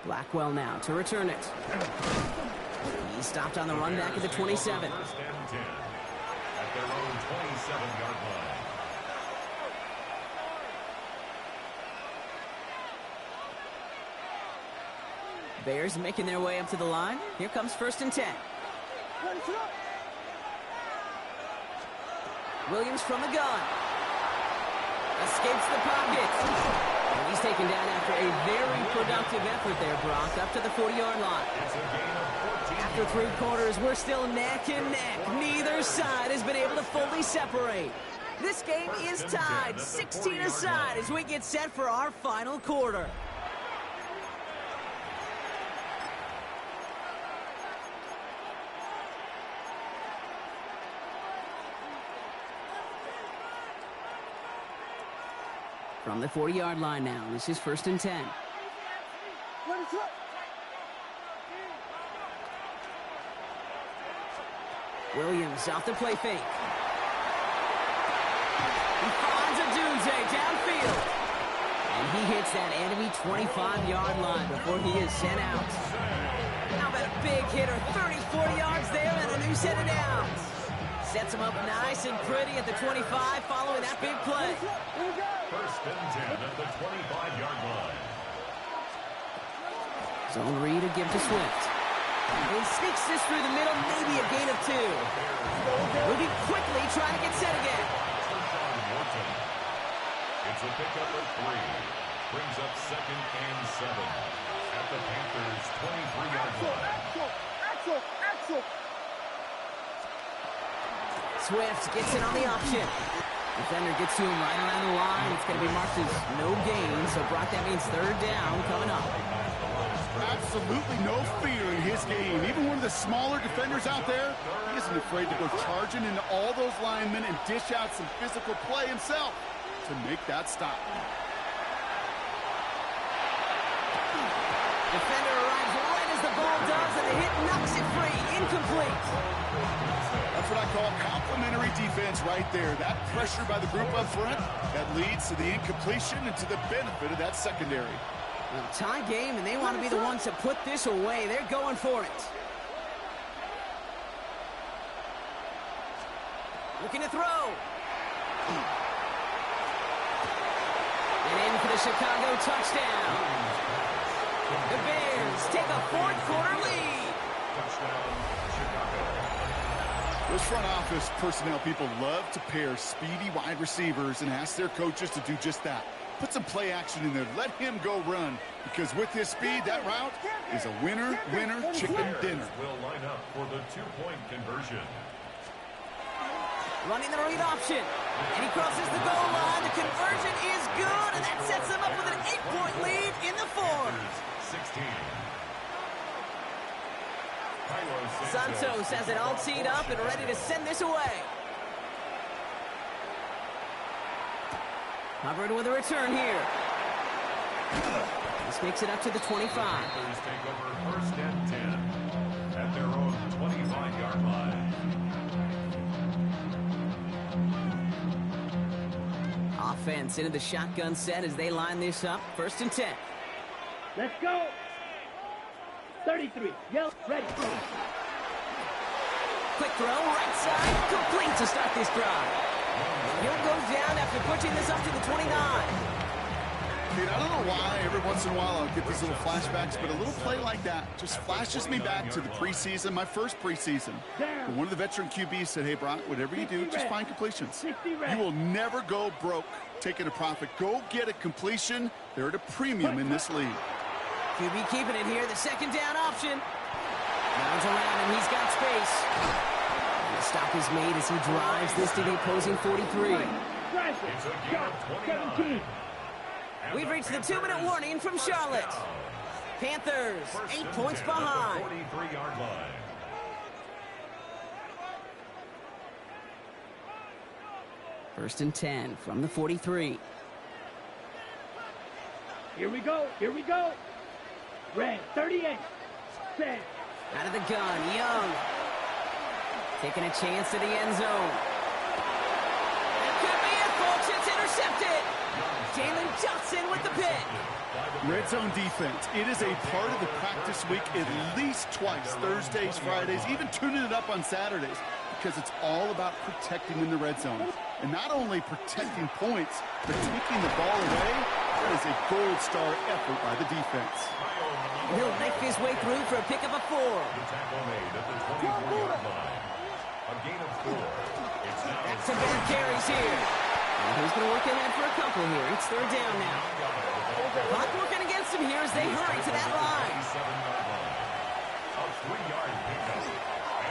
Blackwell now to return it. He stopped on the run back at the 27. First and 10 at their own 27-yard line. Bears making their way up to the line. Here comes first and 10. Williams from the gun. Escapes the pocket. And he's taken down after a very productive effort there, Brock, up to the 40-yard line. It's a gain of 14. After 3 quarters, we're still neck and neck. Neither side has been able to fully separate. This game is tied 16 aside as we get set for our final quarter. From the 40-yard line now, this is first and 10. Williams off the play fake. He finds a Dunze downfield. And he hits that enemy 25-yard line before he is sent out. How about a big hitter, 30-40 yards there and a new set of downs. Sets him up nice and pretty at the 25 following that big play. First and 10 at the 25-yard line. Zone read to give to Swift. He sneaks this through the middle, maybe a gain of 2. Moving quickly, trying to get set again. It's a pickup of 3. Brings up second and 7 at the Panthers' 23-yard line. Swift gets it on the option. Defender gets to him right around the line. It's going to be marked as no gain. So, Brock, that means third down coming up. Absolutely no fear in his game. Even one of the smaller defenders out there, he isn't afraid to go charging into all those linemen and dish out some physical play himself to make that stop. Defender arrives right as the ball does, and the hit knocks it free. Incomplete. That's what I call complimentary defense right there. That pressure by the group up front, that leads to the incompletion and to the benefit of that secondary. Well, tie game, and they want to be the ones to put this away. They're going for it. Looking to throw. And in for the Chicago touchdown. The Bears take a fourth-quarter lead. Touchdown, Chicago. Those front office personnel people love to pair speedy wide receivers and ask their coaches to do just that. Put some play action in there. Let him go run. Because with his speed, that route is a winner, winner, chicken dinner. Will line up for the 2-point conversion. Running the read option. And he crosses the goal line. The conversion is good, and that sets them up with an 8-point lead in the fourth. 16. Santos has it all teed up and ready to send this away. Hubbard with a return here. This makes it up to the 25. Panthers take over first and 10 at their own 25-yard line. Offense into the shotgun set as they line this up. First and 10. Let's go. 33. Yell, ready. Quick throw, right side, complete to start this drive. He'll go down after pushing this up to the 29. Dude, I don't know why every once in a while I'll get these little flashbacks, but a little play like that just flashes me back to the preseason, my first preseason. One of the veteran QBs said, hey, Brock, whatever you do, just find completions. You will never go broke taking a profit. Go get a completion. They're at a premium in this league. QB keeping it here, the second down option. Rounds around and he's got space. The stop is made as he drives this to the opposing 43. It's a gain of 29. We've reached the 2-minute warning from Charlotte. Panthers, 8 points behind. 43-yard line. First and 10 from the 43. Here we go. Here we go. Red, 38. Set. Out of the gun, Young. Taking a chance to the end zone. It could be it, folks. It's intercepted. Jalen Johnson with the pick. Red zone defense. It is a part of the practice week at least twice, Thursdays, Fridays, even tuning it up on Saturdays, because it's all about protecting in the red zone. And not only protecting points, but taking the ball away. That is a gold star effort by the defense. He'll knife his way through for a pick of a 4. The tackle made at the 24-yard line. A gain of 4. It's now Back to bad carries here. And he's going to work ahead for a couple here. It's third down now. Clock working against him here as they hurry to that line. A 3-yard pickup.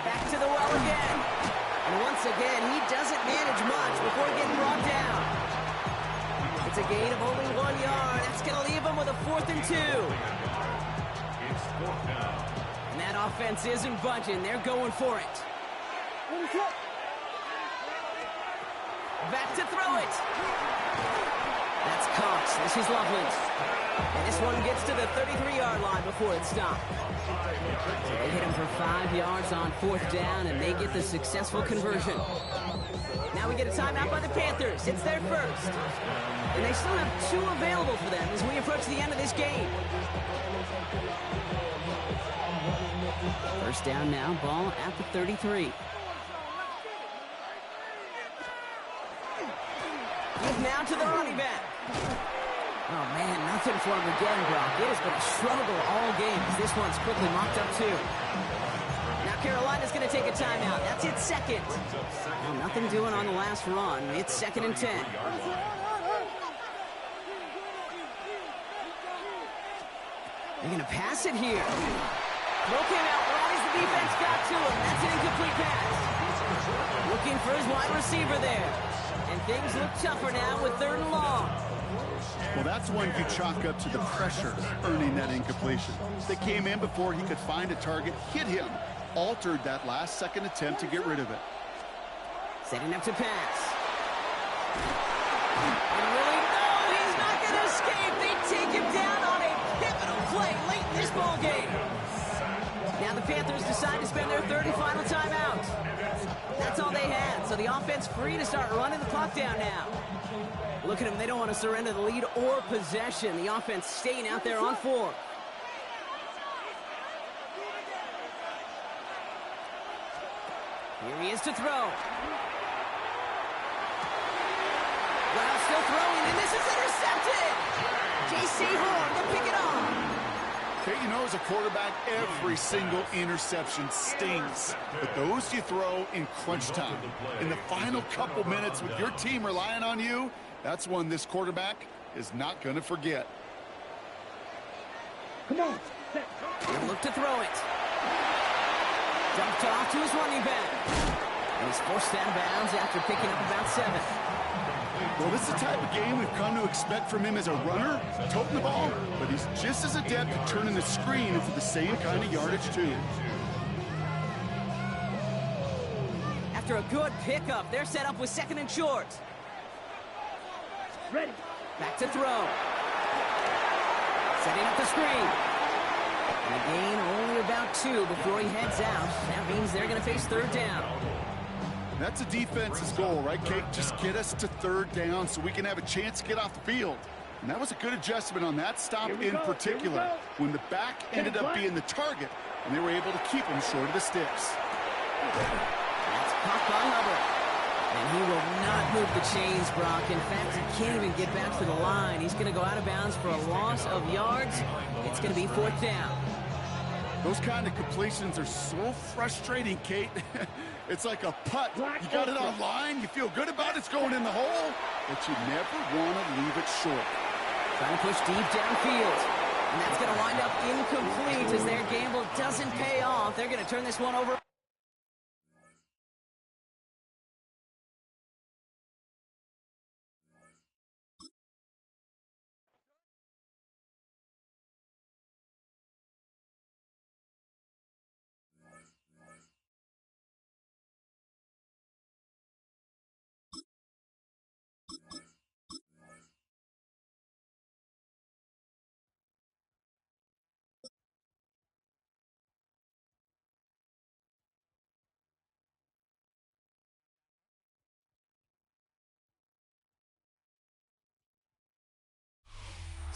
Back to the well again. And once again, he doesn't manage much before getting brought down. It's a gain of only 1 yard. That's going to leave him with a 4th and 2. It's 4th down. And that offense isn't budging. They're going for it. Back to throw it. That's Cox. This is Loveland. And this one gets to the 33-yard line before it's stopped. So they hit him for 5 yards on 4th down, and they get the successful conversion. Now we get a timeout by the Panthers. It's their first. And they still have 2 available for them as we approach the end of this game. First down now, ball at the 33. Give now to the running back. Oh, man, nothing for him again, Brock. It has been a struggle all game as this one's quickly mocked up, too. Now Carolina's going to take a timeout. That's its second. Well, nothing doing on the last run. It's 2nd and 10. They're going to pass it here. Throw came out right as the defense got to him. That's an incomplete pass. Looking for his wide receiver there. And things look tougher now with 3rd and long. Well, that's one you chalk up to the pressure earning that incompletion. They came in before he could find a target, hit him, altered that last second attempt to get rid of it. Setting up to pass. And really, no, he's not going to escape. They take him down on a pivotal play late in this ball game. Now the Panthers decide to spend their 3rd and final timeout. That's all they had, so the offense free to start running the clock down now. Look at them, they don't want to surrender the lead or possession. The offense staying out there on 4. Here he is to throw. Well, still throwing, and this is intercepted. J.C. Horn to pick it off. Okay, you know, as a quarterback, every single interception stings. But those you throw in crunch time. In the final couple minutes with your team relying on you, that's one this quarterback is not going to forget. Come on. He'll look to throw it. Dumped off to his running back. And he's forced out of bounds after picking up about 7. Well, this is the type of game we've come to expect from him as a runner, toting the ball, but he's just as adept at turning the screen into the same kind of yardage, too. After a good pickup, they're set up with 2nd and short. Ready. Back to throw. Setting up the screen. And a gain only about 2 before he heads out. That means they're going to face 3rd down. That's a defense's goal, right, Kate? Just get us to 3rd down so we can have a chance to get off the field. And that was a good adjustment on that stop in particular, when the back ended up being the target, and they were able to keep him short of the sticks. That's caught by Hubbard. And he will not move the chains, Brock. In fact, he can't even get back to the line. He's going to go out of bounds for a loss of yards. It's going to be 4th down. Those kind of completions are so frustrating, Kate. It's like a putt. You got it on line, you feel good about it's going in the hole, but you never want to leave it short. Trying to push deep downfield. And that's going to wind up incomplete as their gamble doesn't pay off. They're going to turn this one over.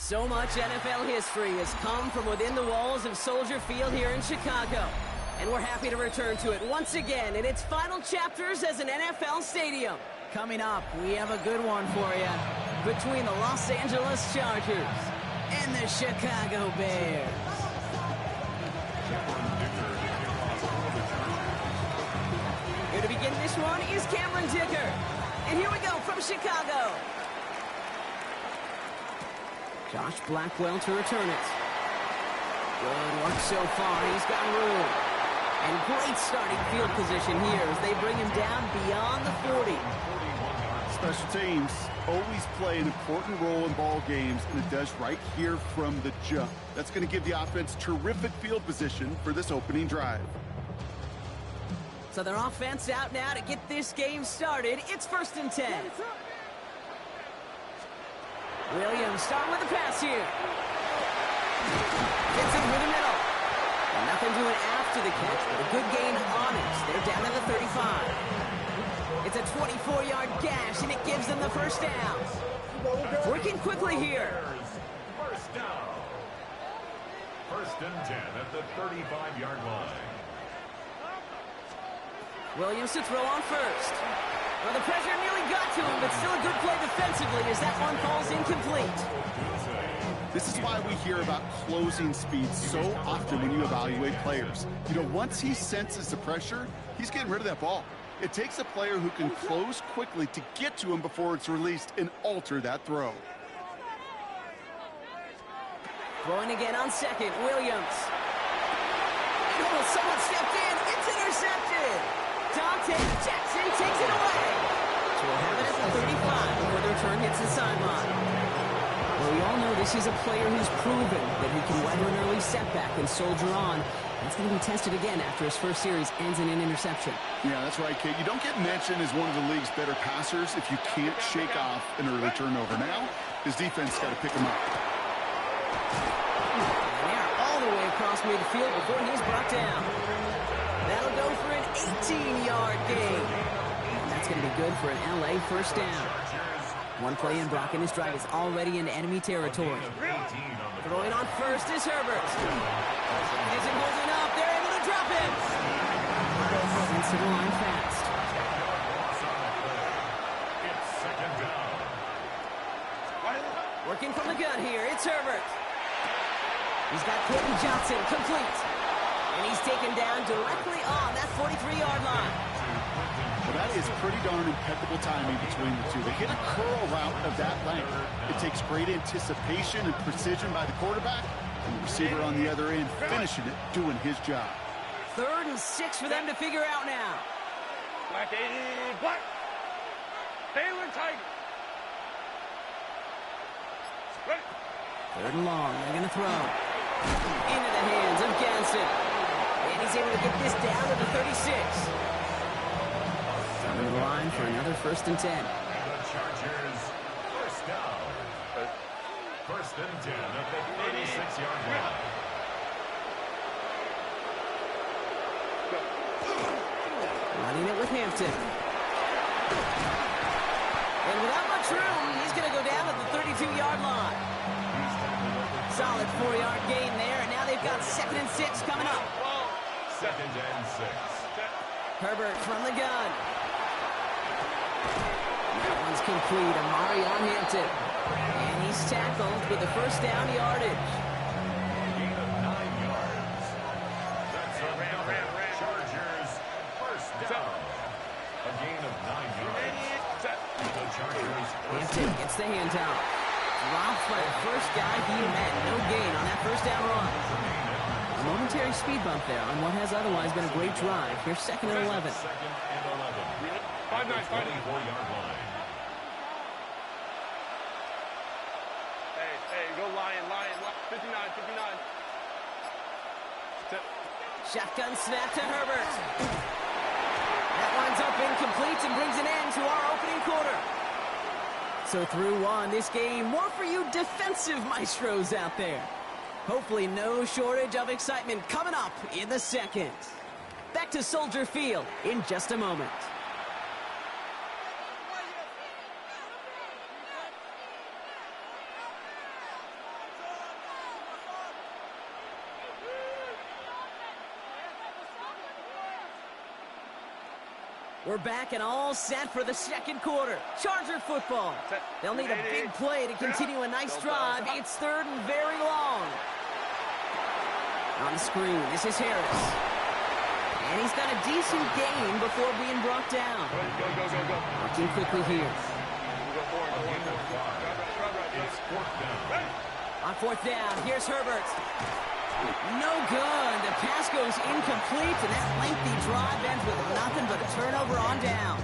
So much NFL history has come from within the walls of Soldier Field here in Chicago. And we're happy to return to it once again in its final chapters as an NFL stadium. Coming up, we have a good one for you between the Los Angeles Chargers and the Chicago Bears. Here to begin this one is Cameron Dicker. And here we go from Chicago. Josh Blackwell to return it. Good work so far. He's got room. And great starting field position here as they bring him down beyond the 40. Special teams always play an important role in ball games, and it does right here from the jump. That's going to give the offense terrific field position for this opening drive. So their offense out now to get this game started. It's 1st and 10. Williams starting with the pass here. Gets it through the middle. And nothing doing after the catch, but a good gain on it. They're down to the 35. It's a 24-yard gash, and it gives them the first down. Working quickly here. First down. 1st and 10 at the 35-yard line. Williams to throw on first. Well, the pressure nearly got to him, but still a good play defensively as that one falls incomplete. This is why we hear about closing speed so often when you evaluate players. You know, once he senses the pressure, he's getting rid of that ball. It takes a player who can close quickly to get to him before it's released and alter that throw. Throwing again on second, Williams. Oh, someone stepped in. It's intercepted. Dante Jackson takes it away. So we'll have it at the 35 before the return hits the sideline. Well, we all know this is a player who's proven that he can weather an early setback and soldier on. That's going to be tested again after his first series ends in an interception. Yeah, that's right, Kate. You don't get mentioned as one of the league's better passers if you can't shake off an early turnover. Now, his defense got to pick him up. And they're all the way across midfield before he's brought down. That'll go for an 18-yard gain. And that's going to be good for an LA first down. One play in, Brock, and his drive is already into enemy territory. Throwing on first is Herbert. Isn't holding up. They're able to drop him. Into the line fast. It's 2nd down. Working from the gun here. It's Herbert. He's got Quentin Johnson complete. And he's taken down directly on that 43-yard line. Well, that is pretty darn impeccable timing between the two. They hit a curl route of that length. It takes great anticipation and precision by the quarterback, and the receiver on the other end finishing it, doing his job. 3rd and 6 for them to figure out now. Black 80, black. Taylor Tiger. Ready. 3rd and long. They're going to throw. Into the hands of Ganson. And he's able to get this down to the 36. Coming to the line for another 1st and 10. The Chargers, first down. 1st and 10 at the 36-yard line. Running it with Hampton. And without much room, he's going to go down at the 32-yard line. Solid 4-yard gain there, and now they've got 2nd and 6 coming up. 2nd and 6. Herbert from the gun. That one's complete. Amari on Hampton. And he's tackled with the first down yardage. Gain of 9 yards. That's another Chargers first down. A gain of 9 yards. The Chargers Hampton gets the handout. Dropped by the first guy he met. No gain on that first down run. A momentary speed bump there on what has otherwise been a great drive. Here's 2nd and 11. 2nd and 11. 24-yard line. Hey, go Lion. 59. Shotgun snap to Herbert. That winds up incomplete and brings an end to our opening quarter. So through one, this game, more for you defensive maestros out there. Hopefully no shortage of excitement coming up in the second. Back to Soldier Field in just a moment. We're back and all set for the second quarter. Charger football. They'll need a big play to continue a nice drive. It's third and very long. On the screen, this is Harris. And he's got a decent gain before being brought down. Working quickly here. On fourth down, here's Herbert. No good. The pass goes incomplete, and that lengthy drive ends with nothing but a turnover on downs.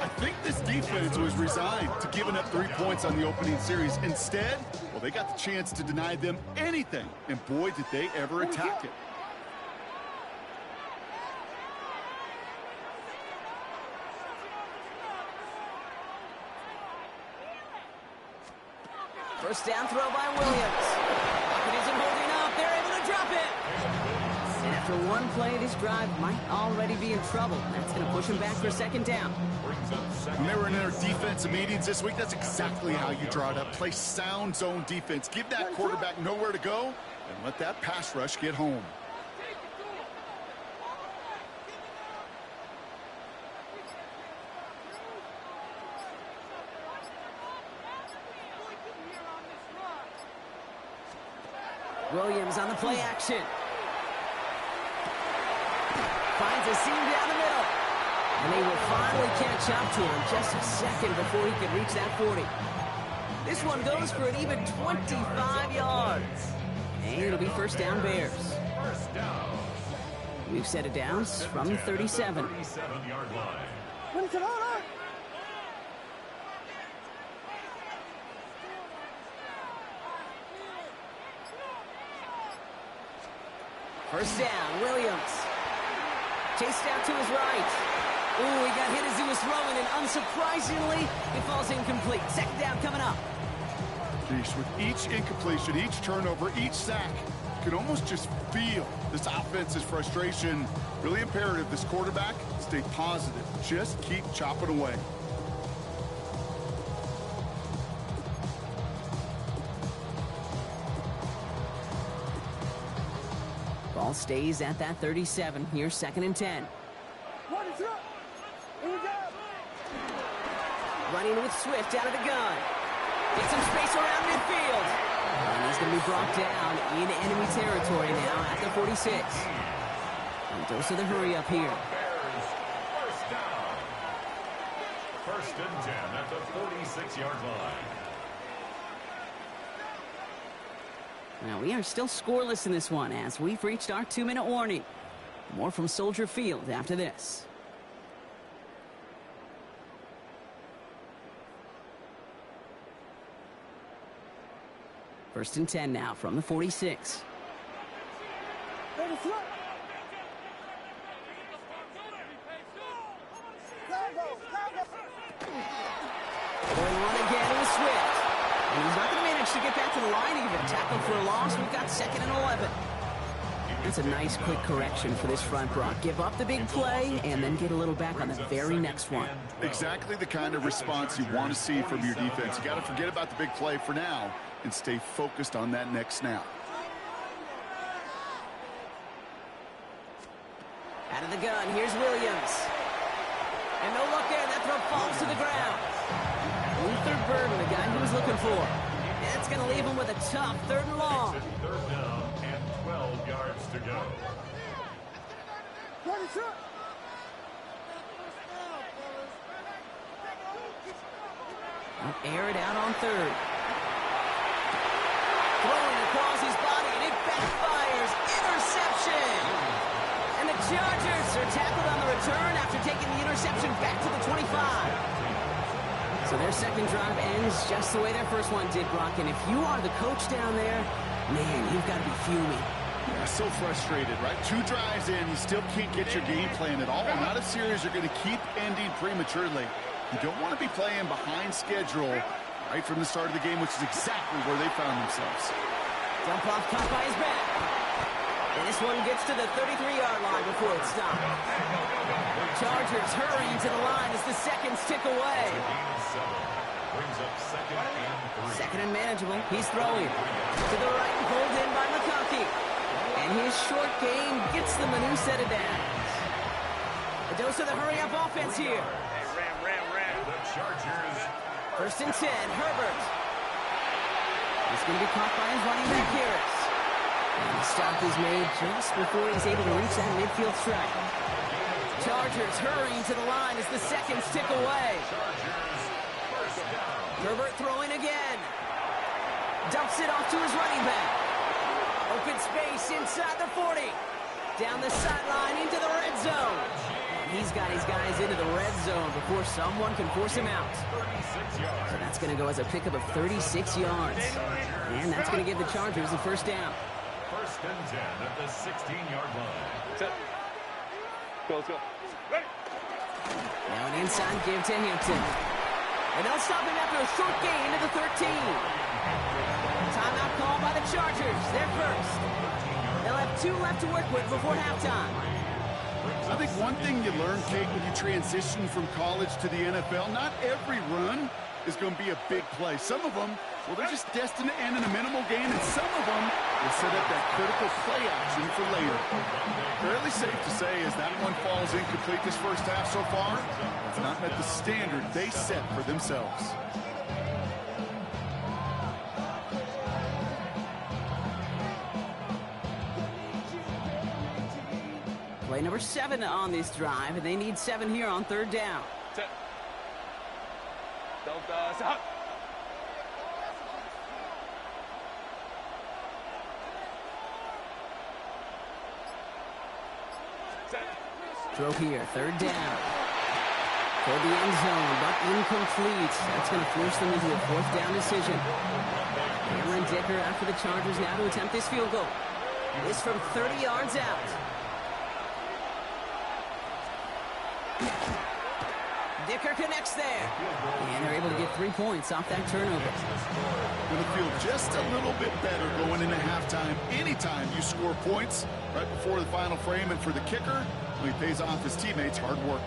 I think this defense was resigned to giving up 3 points on the opening series. Instead, well, they got the chance to deny them anything, and boy, did they ever attack it. First down throw by Williams. It isn't holding up. They're able to drop it. And after one play, this drive might already be in trouble. That's going to push him back for second down. When they were in their defensive meetings this week, that's exactly how you draw it up. Play sound zone defense. Give that quarterback nowhere to go, and let that pass rush get home. Williams on the play action. Finds a seam down the middle. And they will finally catch up to him just a second before he can reach that 40. This one goes for an even 25 yards. And it'll be first down Bears. We've set it down from the 37. 37-yard line. First down, Williams. Chased out to his right. Ooh, he got hit as he was throwing, and unsurprisingly, it falls incomplete. Second down coming up. Geez, with each incompletion, each turnover, each sack, you can almost just feel this offense's frustration. Really imperative, this quarterback, stay positive. Just keep chopping away. Ball stays at that 37. Here's second and 10. Running with Swift out of the gun. Get some space around midfield. And he's going to be brought down in enemy territory now at the 46. And dose of the hurry up here. Bears, first down. First and 10 at the 46-yard line. Now, we are still scoreless in this one as we've reached our 2-minute warning. More from Soldier Field after this. First and 10 now from the 46. Going on again with Swift. And he's not going to manage to get back to the line even. Tackle for a loss. We've got second and 11. It's a nice quick correction for this front, Brock. Give up the big play and then get a little back on the very next one. Exactly the kind of response you want to see from your defense. You got to forget about the big play for now and stay focused on that next snap. Out of the gun, here's Williams. And no luck there, that throw falls to the ground. Luther Burden, the guy he was looking for. That's going to leave him with a tough third and long. Third down and 12 yards to go. Air it out on third. Throwing across his body, and it backfires. Interception! And the Chargers are tackled on the return after taking the interception back to the 25. So their second drive ends just the way their first one did, Brock. And if you are the coach down there, man, you've got to be fuming. Yeah, so frustrated, right? 2 drives in, you still can't get your game plan at all. Not a series you're going to keep ending prematurely. You don't want to be playing behind schedule right from the start of the game, which is exactly where they found themselves. Dump off caught by his back. And this one gets to the 33-yard line before it's stopped. Chargers hurrying to the line as the seconds tick away. Brings up second and 3. Second and manageable. He's throwing to the right and pulled in by McConkey. And his short game gets them a new set of downs. A A dose of the hurry-up offense here. Ram. The Chargers. 1st and 10, Herbert. He's going to be caught by his running back, Harris. And the stop is made just before he's able to reach that midfield strike. Chargers hurrying to the line as the seconds tick away. Herbert throwing again. Dumps it off to his running back. Open space inside the 40. Down the sideline into the red zone. And he's got his guys into the red zone before someone can force him out. So that's going to go as a pickup of 36 yards. And that's going to give the Chargers the first down. 1st and 10 at the 16-yard line. Set. Go. Ready. Now an inside give to Hampton. And they'll stop him after a short gain to the 13. Timeout call by the Chargers. They're first. They'll have 2 left to work with before halftime. I think one thing you learn, Kate, when you transition from college to the NFL, not every run is going to be a big play. Some of them, well, they're just destined to end in a minimal gain, and some of them will set up that critical play action for later. Fairly safe to say as that one falls incomplete this first half so far, it's not met the standard they set for themselves. Play number 7 on this drive, and they need 7 here on 3rd down. Set. Set. Throw here, 3rd down. Toward the end zone, but incomplete. That's going to force them into a 4th down decision. Cameron Dicker after the Chargers now to attempt this field goal. This from 30 yards out. Dicker connects there. And they're able to get 3 points off that turnover. Going to feel just a little bit better going into halftime. Anytime you score points right before the final frame, and for the kicker, he pays off his teammates' hard work.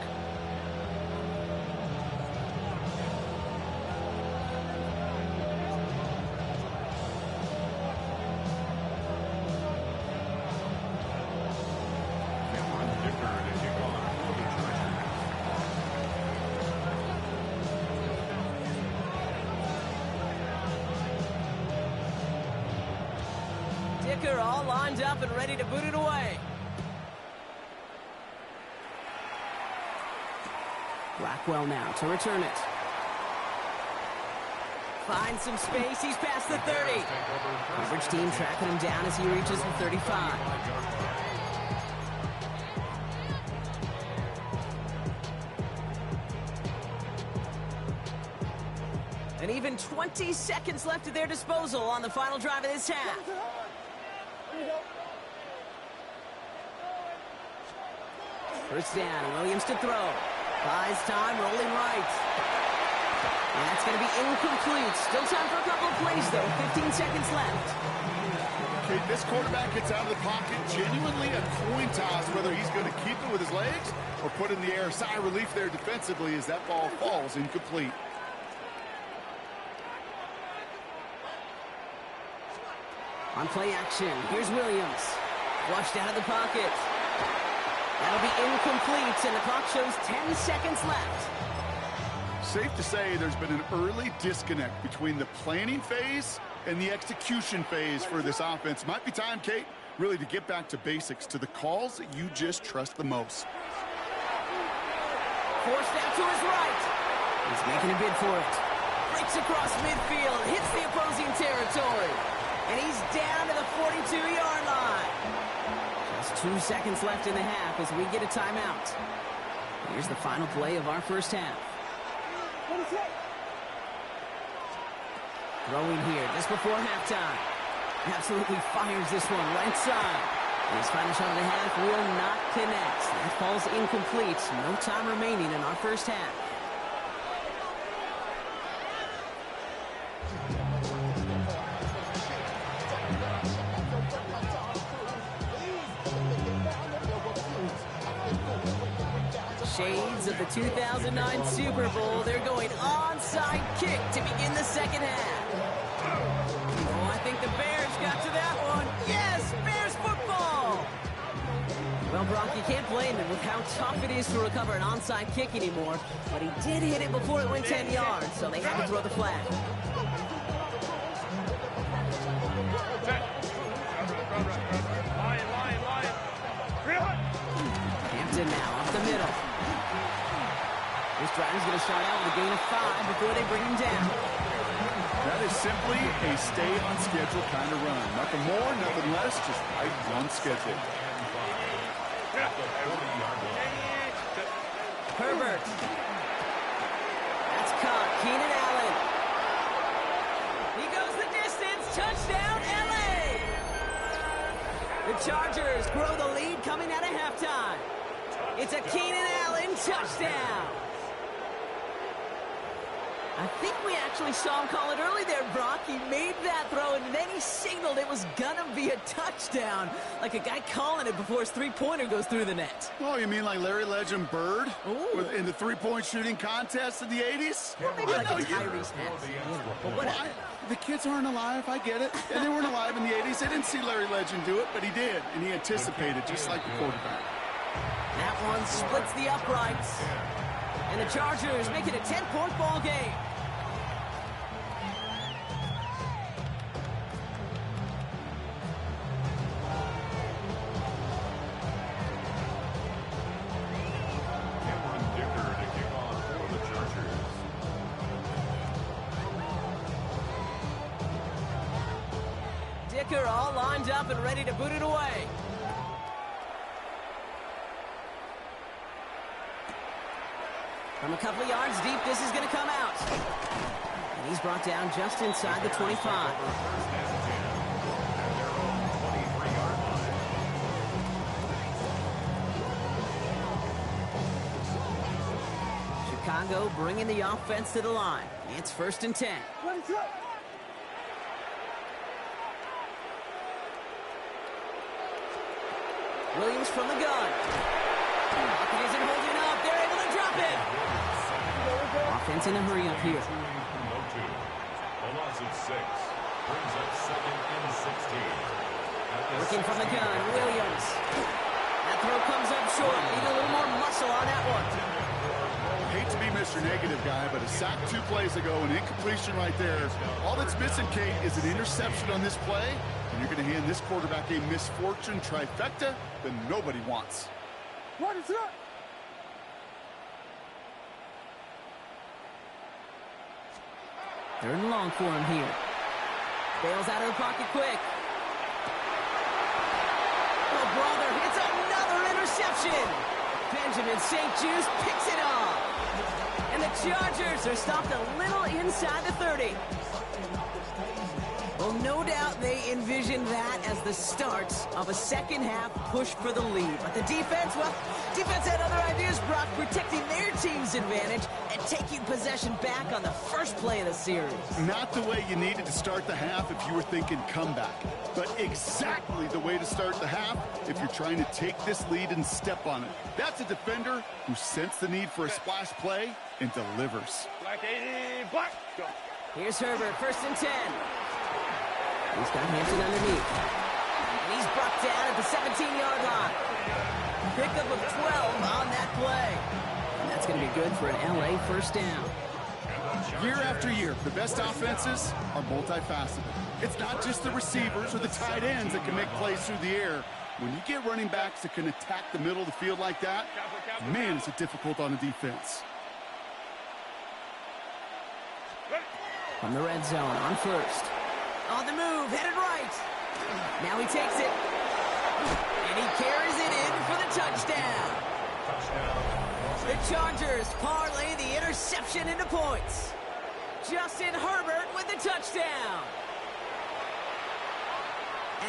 Dicker all lined up and ready to boot it away. Blackwell now to return it. Finds some space. He's past the 30. Coverage team tracking him down as he reaches the 35. And even 20 seconds left at their disposal on the final drive of this half. First down, Williams to throw. Buys time, rolling right. And that's going to be incomplete. Still time for a couple of plays, though. 15 seconds left. Okay, this quarterback gets out of the pocket. Genuinely a coin toss whether he's going to keep it with his legs or put it in the air. Sigh of relief there defensively as that ball falls incomplete. On play action, here's Williams. Flushed out of the pocket. That'll be incomplete, and the clock shows 10 seconds left. Safe to say there's been an early disconnect between the planning phase and the execution phase for this offense. Might be time, Kate, really to get back to basics, to the calls that you just trust the most. Forced out to his right. He's making a bid for it. Breaks across midfield, hits the opposing territory. And he's down to the 42-yard line. Just 2 seconds left in the half as we get a timeout. Here's the final play of our first half. Throwing here just before halftime. Absolutely fires this one right side. And his final shot of the half will not connect. That falls incomplete. No time remaining in our first half. Shades of the 2009 Super Bowl. They're going onside kick to begin the second half. Oh, I think the Bears got to that one. Yes, Bears football. Well, Brock, you can't blame him with how tough it is to recover an onside kick anymore. But he did hit it before it went 10 yards, so they had to throw the flag. Hampton now up the middle. This driver's going to start out with a gain of 5 before they bring him down. That is simply a stay on schedule kind of run. Nothing more, nothing less, just right on schedule. Herbert. That's caught. Keenan Allen. He goes the distance. Touchdown, LA! The Chargers grow the lead coming out of halftime. It's a Keenan Allen touchdown. I think we actually saw him call it early there, Brock. He made that throw, and then he signaled it was gonna be a touchdown. Like a guy calling it before his three-pointer goes through the net. Oh, you mean like Larry Legend Bird Ooh. in the three-point shooting contest in the 80s? Well, maybe like a Tyrese Maxey. But whatever. The kids aren't alive, I get it. And they weren't alive in the 80s. They didn't see Larry Legend do it, but he did. And he anticipated, just like the quarterback. That one splits the uprights. And the Chargers make it a 10-point ball game. Dicker all lined up and ready to boot it away. From a couple of yards deep, this is going to come out. And he's brought down just inside the 25. Chicago bringing the offense to the line. It's 1st and 10. Williams from the gun. Pocket isn't holding up. They're able to drop it. Offense in a hurry up here. A loss of 6. Brings up 2nd and 16. Working from the gun, Williams. That throw comes up short. Need a little more muscle on that one. Hate to be Mr. Negative guy, but a sack 2 plays ago, an incompletion right there. All that's missing, Kate, is an interception on this play, and you're going to hand this quarterback a misfortune trifecta that nobody wants. What is that? Third and long for him here. Bails out of the pocket quick. Oh, brother, it's another interception. Benjamin St. Juice picks it off. And the Chargers are stopped a little inside the 30. Well, no doubt they envisioned that as the start of a second-half push for the lead. But the defense, well, defense had other ideas, Brock, protecting their team's advantage and taking possession back on the first play of the series. Not the way you needed to start the half if you were thinking comeback, but exactly the way to start the half if you're trying to take this lead and step on it. That's a defender who sensed the need for a splash play and delivers. Black 80, black. Go. Here's Herbert, 1st and 10. He's got Hampton underneath. And he's brought down at the 17-yard line. Pickup of 12 on that play. And that's going to be good for an LA first down. Year after year, the best offenses are multifaceted. It's not just the receivers or the tight ends that can make plays through the air. When you get running backs that can attack the middle of the field like that, man, is it difficult on the defense. From the red zone on 1st. On the move, headed right. Now he takes it. And he carries it in for the touchdown. The Chargers parlay the interception into points. Justin Herbert with the touchdown.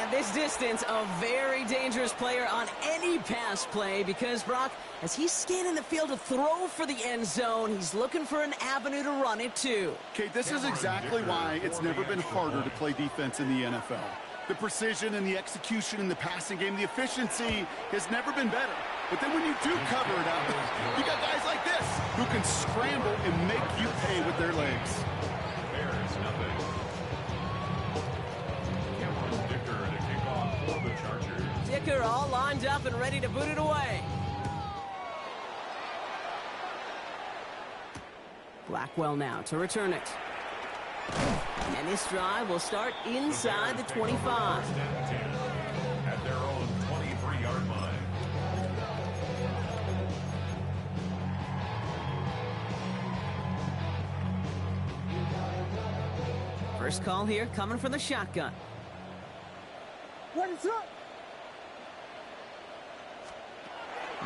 And this distance, a very dangerous player on any pass play because, Brock, as he's scanning the field to throw for the end zone, he's looking for an avenue to run it too. Kate, this is exactly why it's never been harder to play defense in the NFL. The precision and the execution in the passing game, the efficiency has never been better. But then when you do cover it up, you got guys like this who can scramble and make you pay with their legs. There's nothing. Dicker to kick off for the Chargers. kicker all lined up and ready to boot it away. Blackwell now to return it. And this drive will start inside the 25. At their own 23-yard line. First call here coming from the shotgun. What is up?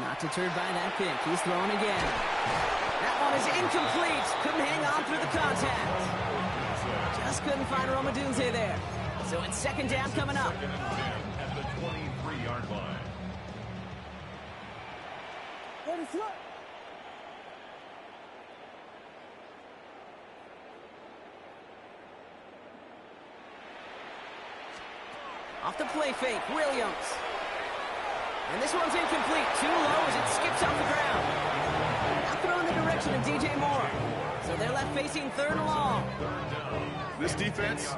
Not deterred by that pick. He's throwing again. That one is incomplete. Couldn't hang on through the contact. Just couldn't find Romadunze there. So it's second down coming up. Second and 10 at the 23-yard line. What is up? Off the play fake, Williams. And this one's incomplete. Too low as it skips off the ground. Now throw in the direction of DJ Moore. So they're left facing third and long. This defense,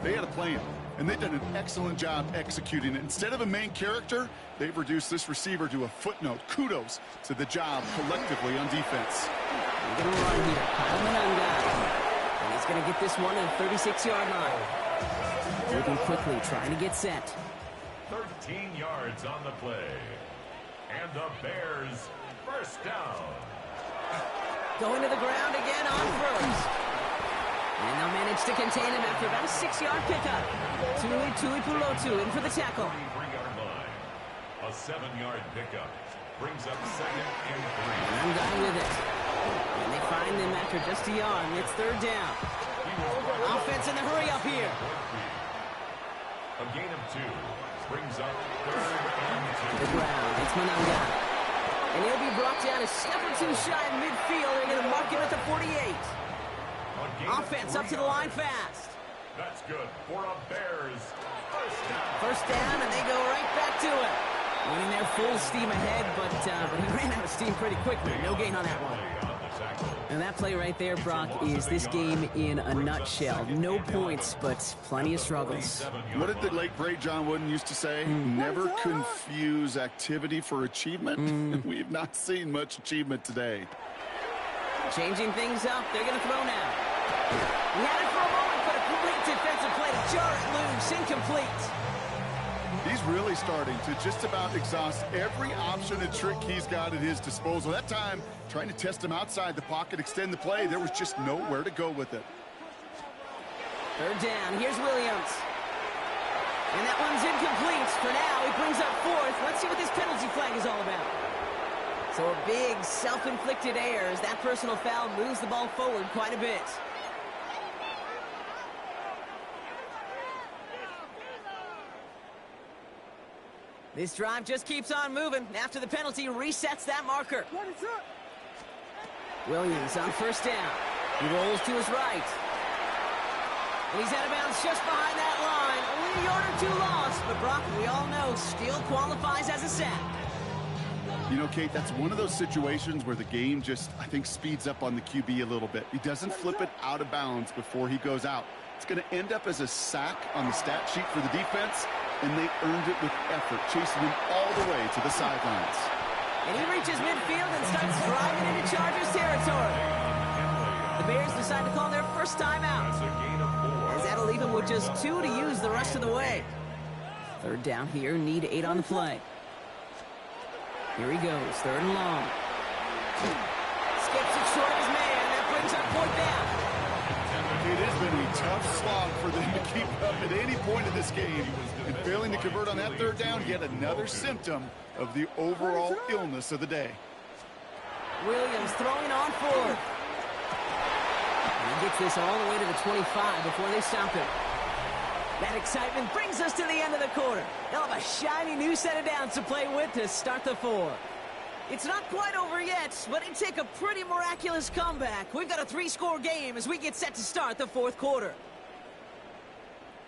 they had a plan. And they've done an excellent job executing it. Instead of a main character, they've reduced this receiver to a footnote. Kudos to the job collectively on defense. They're going to run here. Kyle Manunga. And he's going to get this one at the 36-yard line. Moving quickly, trying to get set. 13 yards on the play. And the Bears first down. Going to the ground again on first. And they'll manage to contain him after about a 6-yard pickup. Tuli Pulotu in for the tackle. 23-yard line. A 7-yard pickup. Brings up second and 3. And I'm done with it. And they find them after just a yard. And it's third down. Offense in the hurry up here. A gain of 2. Brings up third and 2. The ground. It's Manunga. And he'll be brought down a step or two shy of midfield. They're going to mark him at the 48. Offense up to the line fast. That's good for a Bears first down. First down, and they go right back to it. Winning their full steam ahead, but he ran out of steam pretty quickly. No gain on that one. And that play right there, Brock, is this game in a nutshell. No points, but plenty of struggles. What did the late, great John Wooden used to say? Never confuse activity for achievement. We've not seen much achievement today. Changing things up. They're going to throw now. He had it for a moment, but a complete defensive play to jar it loose. Incomplete. He's really starting to just about exhaust every option and trick he's got at his disposal. That time, trying to test him outside the pocket, extend the play, there was just nowhere to go with it. Third down. Here's Williams. And that one's incomplete. For now, he brings up fourth. Let's see what this penalty flag is all about. So a big self-inflicted error as that personal foul moves the ball forward quite a bit. This drive just keeps on moving. After the penalty, resets that marker. What is up? Williams on first down. He rolls to his right. And he's out of bounds just behind that line. Only a yard or two lost, but Brock, we all know, still qualifies as a sack. You know, Kate, that's one of those situations where the game just, I think, speeds up on the QB a little bit. He doesn't flip it out of bounds before he goes out. It's going to end up as a sack on the stat sheet for the defense, and they earned it with effort, chasing him all the way to the sidelines. And he reaches midfield and starts driving into Chargers territory. The Bears decide to call their first timeout. As that'll leave him with just 2 to use the rest of the way. Third down here, need 8 on the play. Here he goes, third and long. Skips it short of his man. That brings up fourth down. It has been a tough slog for them to keep up at any point in this game. And failing to convert on that third down, yet another symptom of the overall illness of the day. Williams throwing on fourth. And he gets this all the way to the 25 before they stop him. That excitement brings us to the end of the quarter. They'll have a shiny new set of downs to play with to start the fourth. It's not quite over yet, but it'd take a pretty miraculous comeback. We've got a 3-score game as we get set to start the fourth quarter.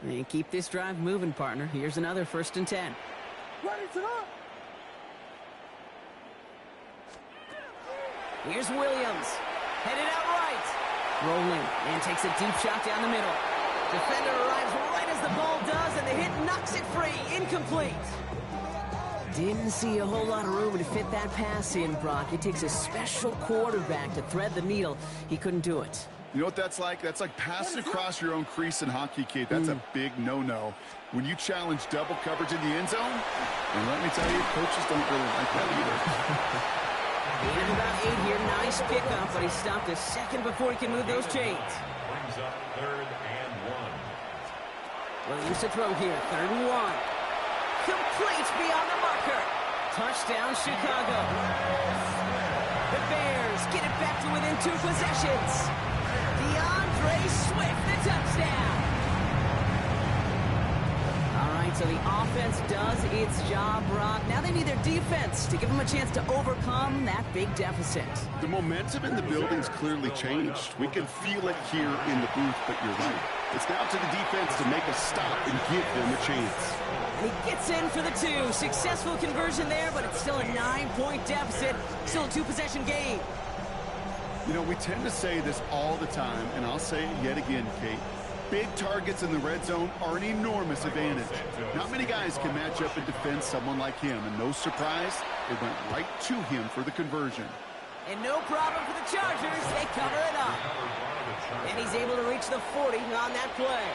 And keep this drive moving, partner. Here's another 1st and 10. What is up? Here's Williams. Headed out right. Rolling and takes a deep shot down the middle. Defender arrives right as the ball does, and the hit knocks it free. Incomplete. Didn't see a whole lot of room to fit that pass in, Brock. It takes a special quarterback to thread the needle. He couldn't do it. You know what that's like? That's like passing across your own crease in hockey, Kate. That's a big no-no. When you challenge double coverage in the end zone, and let me tell you, coaches don't really like that either. Gain of about 8 here. Nice pickup, but he stopped a second before he can move those chains. Brings up 3rd and 1. Williams to throw here. 3rd and 1. Complete beyond the marker. Touchdown, Chicago. The Bears get it back to within 2 possessions. DeAndre Swift, the touchdown. All right, so the offense does its job, Brock. Now they need their defense to give them a chance to overcome that big deficit. The momentum in the building's clearly changed. We can feel it here in the booth, but you're right. It's now to the defense to make a stop and give them a chance. And he gets in for the 2. Successful conversion there, but it's still a 9-point deficit. Still a 2-possession game. You know, we tend to say this all the time, and I'll say it yet again, Kate. Big targets in the red zone are an enormous advantage. Not many guys can match up and defend someone like him, and no surprise, it went right to him for the conversion. And no problem for the Chargers. They cover it up. And he's able to reach the 40 on that play.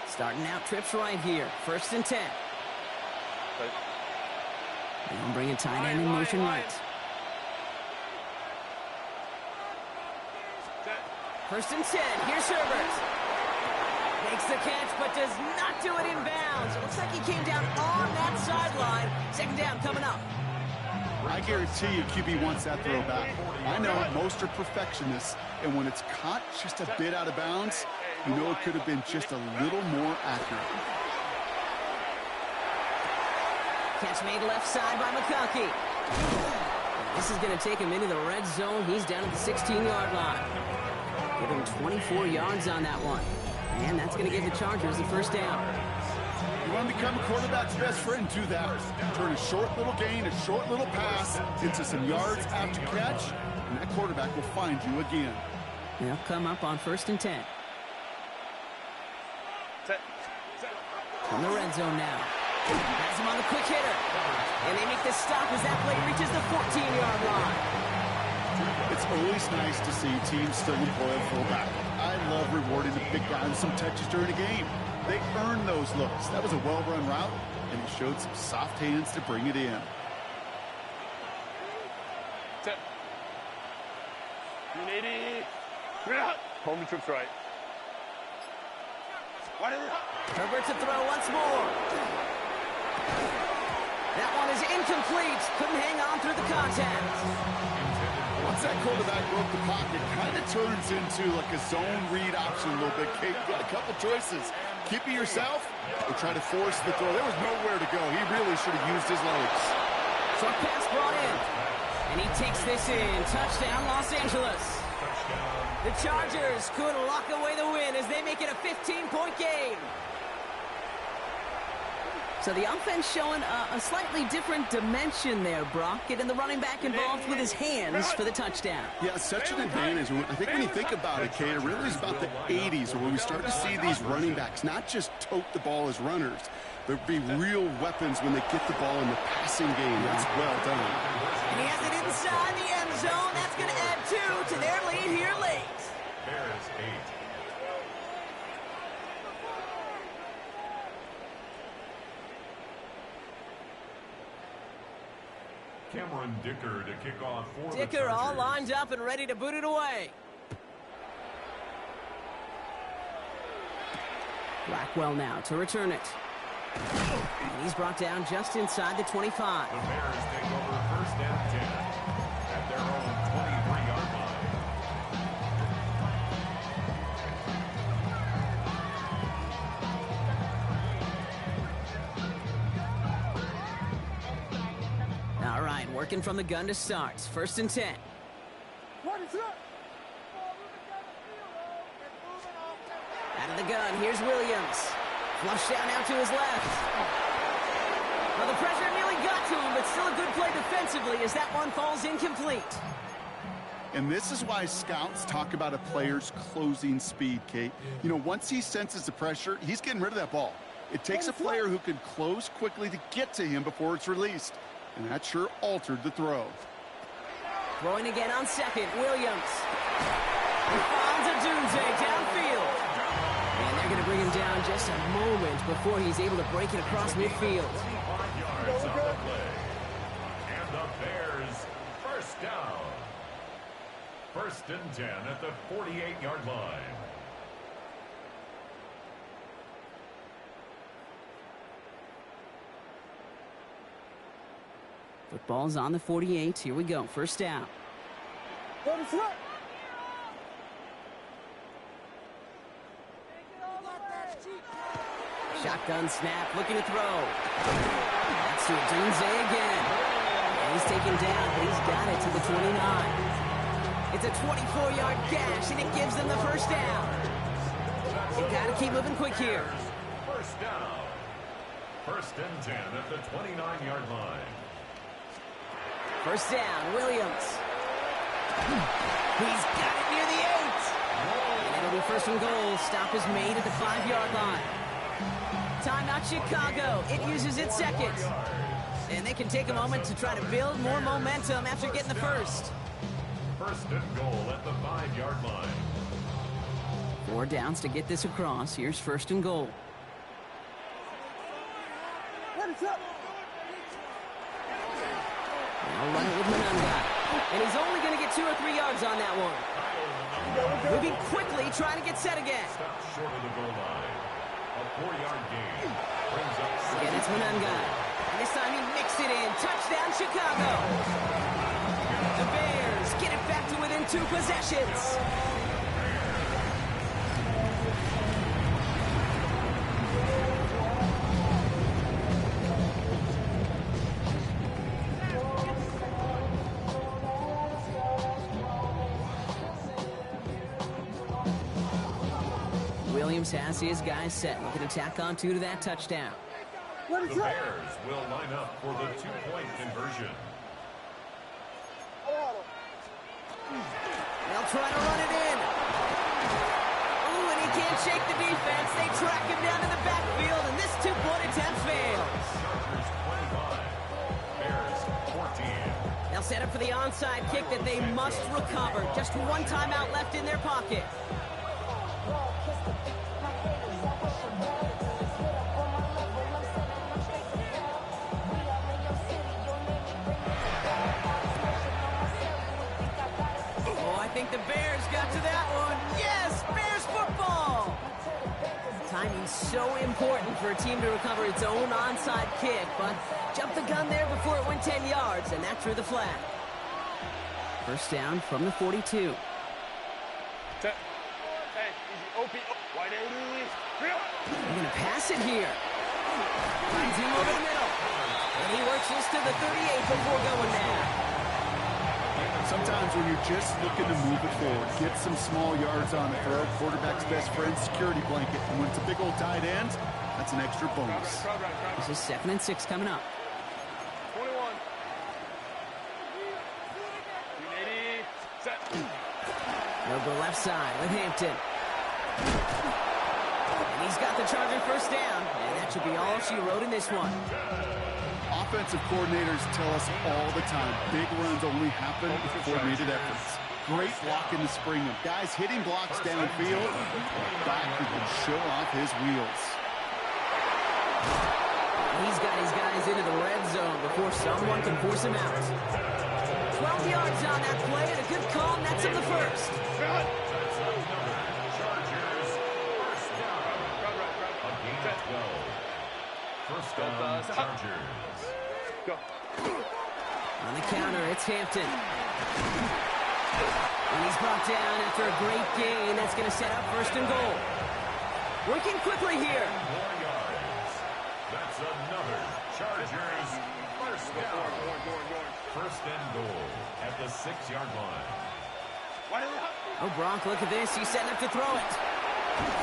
Starting out trips right here. 1st and 10. And bring a tight end in motion right. 1st and 10. Here's Herbert. Makes the catch, but does not do it in bounds. It looks like he came down on that sideline. 2nd down coming up. I guarantee you QB wants that throw back. I know most are perfectionists, and when it's caught just a bit out of bounds, you know it could have been just a little more accurate. Catch made left side by McConkey. This is going to take him into the red zone. He's down at the 16-yard line. Give him 24 yards on that one. And that's going to give the Chargers the 1st down. You want to become a quarterback's best friend, do that. Turn a short little gain, a short little pass into some yards after catch, and that quarterback will find you again. They'll come up on 1st and 10. From the red zone now. Has him on the quick hitter. And they make the stop as that play reaches the 14-yard line. It's always nice to see teams still employ a fullback. I love rewarding the big guy with some touches during a game. They earn those looks. That was a well-run route, and he showed some soft hands to bring it in. Home trips right. Herbert to throw once more. That one is incomplete. Couldn't hang on through the contact. Once that quarterback broke the pocket, kind of turns into like a zone read option a little bit. Kate, you got a couple choices. Keep it yourself or try to force the throw. There was nowhere to go. He really should have used his legs. Short pass brought in. And he takes this in. Touchdown, Los Angeles. The Chargers could lock away the win as they make it a 15-point game. So the offense showing a slightly different dimension there, Brock. Getting the running back involved with his hands for the touchdown. Yeah, such an advantage. I think when you think about it, Kate, it really is about the 80s when we start to see these running backs not just tote the ball as runners. There'd be real weapons when they get the ball in the passing game. That's well done. And he has it inside the end zone. That's going to add 2 to their lead here late. Bears 8. Cameron Dicker to kick off for the Dicker all Chargers. lined up and ready to boot it away. Blackwell now to return it. And he's brought down just inside the 25. The Bears take over 1st and 10 at their own 23-yard line. All right, working from the gun to start. 1st and 10. Out of the gun, here's Williams. Flush down now to his left. Well, the pressure nearly got to him, but still a good play defensively. defensively as that one falls incomplete. And this is why scouts talk about a player's closing speed, Kate. You know, once he senses the pressure, he's getting rid of that ball. It takes a player who can close quickly to get to him before it's released. And that sure altered the throw. Throwing again on second, Williams. He finds a Dunze downfield. And they're going to bring him down just a moment before he's able to break it across midfield. 25 yards on the play. And the Bears first down. First and 10 at the 48-yard line. Football's on the 48. Here we go. First down. Shotgun snap, looking to throw. That's to Dunze again. And he's taken down, but he's got it to the 29. It's a 24-yard gash, and it gives them the first down. You got to keep moving quick here. First down. First and 10 at the 29-yard line. First down, Williams. He's got it near the 8. And it'll be first and goal. Stop is made at the 5-yard line. Timeout Chicago. It uses its second. And they can take a moment to try to build more momentum after getting the first. First and goal at the 5-yard line. 4 downs to get this across. Here's first and goal. Now run it with Manunga. And he's only going to get 2 or 3 yards on that one. Moving quickly, trying to get set again. Stop short of the goal line. A 4-yard gain. Brings up Again, it's Manunga. And this time he mixed it in. Touchdown, Chicago. The Bears get it back to within 2 possessions. Williams has his guys set. Looking to tack on 2 to that touchdown. The Bears will line up for the 2-point conversion. They'll try to run it in. Ooh, and he can't shake the defense. They track him down to the backfield, and this 2-point attempt fails. Chargers 25. Bears 14. They'll set up for the onside kick that they must recover. Just 1 timeout left in their pocket. I think the Bears got to that one. Yes, Bears football. Timing's so important for a team to recover its own onside kick, but jumped the gun there before it went 10 yards, and that drew the flag. First down from the 42. Hey, easy. OP. Wide They're going to pass it here. Finds him over the middle. And he works this to the 38 before going down. Sometimes when you're just looking to move it forward, get some small yards on the throw, quarterback's best friend, security blanket. And when it's a big old tight end, that's an extra bonus. This is 2nd and 6 coming up. 21. 80. Set. They'll go left side with Hampton. And he's got the Charger first down. And that should be all she wrote in this one. Offensive coordinators tell us all the time, big runs only happen with coordinated efforts. Great block in the spring of guys hitting blocks downfield. Back who can show off his wheels. He's got his guys into the red zone before someone can force him out. 12 yards on that play and a good call, and that's in the first. Chargers first down. A gain of 12. First down, Chargers. Go. On the counter, it's Hampton. And he's brought down after a great gain. That's going to set up first and goal. Working quickly here. 4 yards. That's another Chargers first down. First and goal at the 6-yard line. Oh, Bronk, look at this. He's setting up to throw it.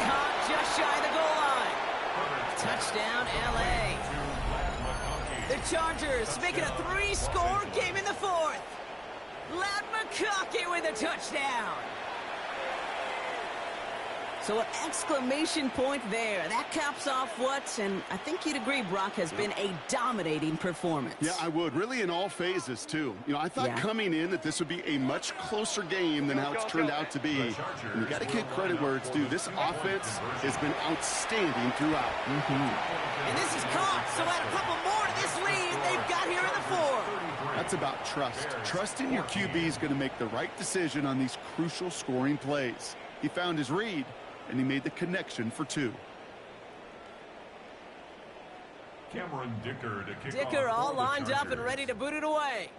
Caught just shy of the goal line. Touchdown, L.A. The Chargers make it a 3-score game in Loud McConkey with a touchdown. So an exclamation point there. That caps off what, and I think you'd agree, Brock, has been a dominating performance. Yeah, I would. Really in all phases, too. You know, I thought coming in that this would be a much closer game than how it's turned out to be. And you got to give credit where it's due. This offense has been outstanding throughout. And this is caught, so add a couple more to this lead they've got here in the fourth. That's about trust. Trusting your QB is going to make the right decision on these crucial scoring plays. He found his read, and he made the connection for 2. Cameron Dicker to kick Dicker off all for the lined up and Chargers. ready to boot it away.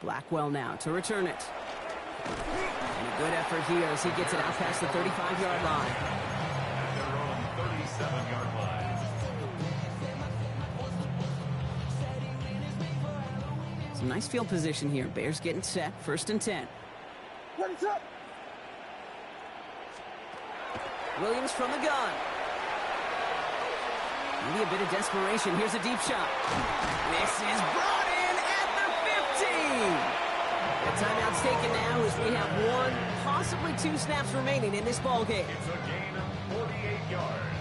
Blackwell now to return it. And a good effort here as he gets it out past the 35-yard line. At their own 37-yard line. Some nice field position here. Bears getting set. 1st and 10. What's up? Williams from the gun. Maybe a bit of desperation. Here's a deep shot. This is brought in at the 15. The timeout's taken now as we have 1, possibly 2 snaps remaining in this ball game. It's a gain of 48 yards.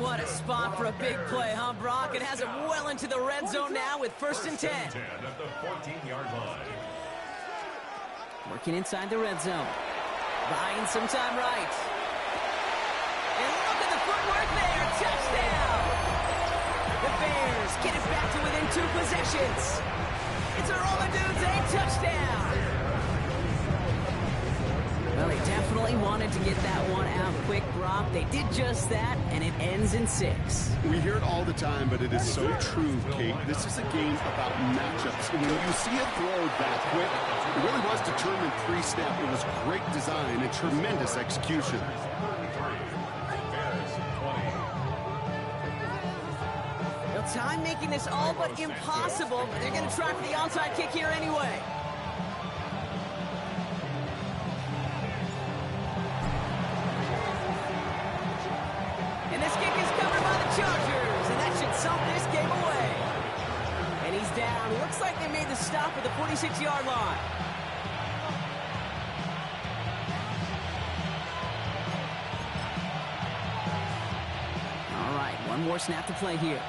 What a spot for a big play, huh, Brock? It has him well into the red zone now with 1st and 10. At the 14-yard line. Working inside the red zone. Buying some time right. And look at the footwork there. Touchdown! The Bears get it back to within 2 possessions. It's a roll of dudes, a touchdown! Well, they definitely wanted to get that one out quick, Brock. They did just that, and it ends in 6. We hear it all the time, but it is so true, Kate. This is a game about matchups. And when you see a throw that quick, it really was determined pre-snap. It was great design and tremendous execution. Well, time making this all but impossible, but they're going to try for the onside kick here anyway. And this kick is covered by the Chargers, and that should salt this game away. And he's down. Looks like they made the stop at the 46-yard line. All right, 1 more snap to play here.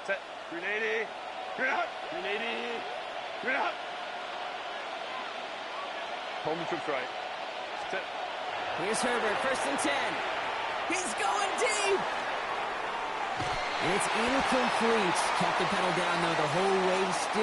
Set. 380. Green out. 380. Green out. Home trips right. Set. Here's Herbert, 1st and 10. He's going deep. And it's incomplete. Kept the pedal down, though, the whole way. Still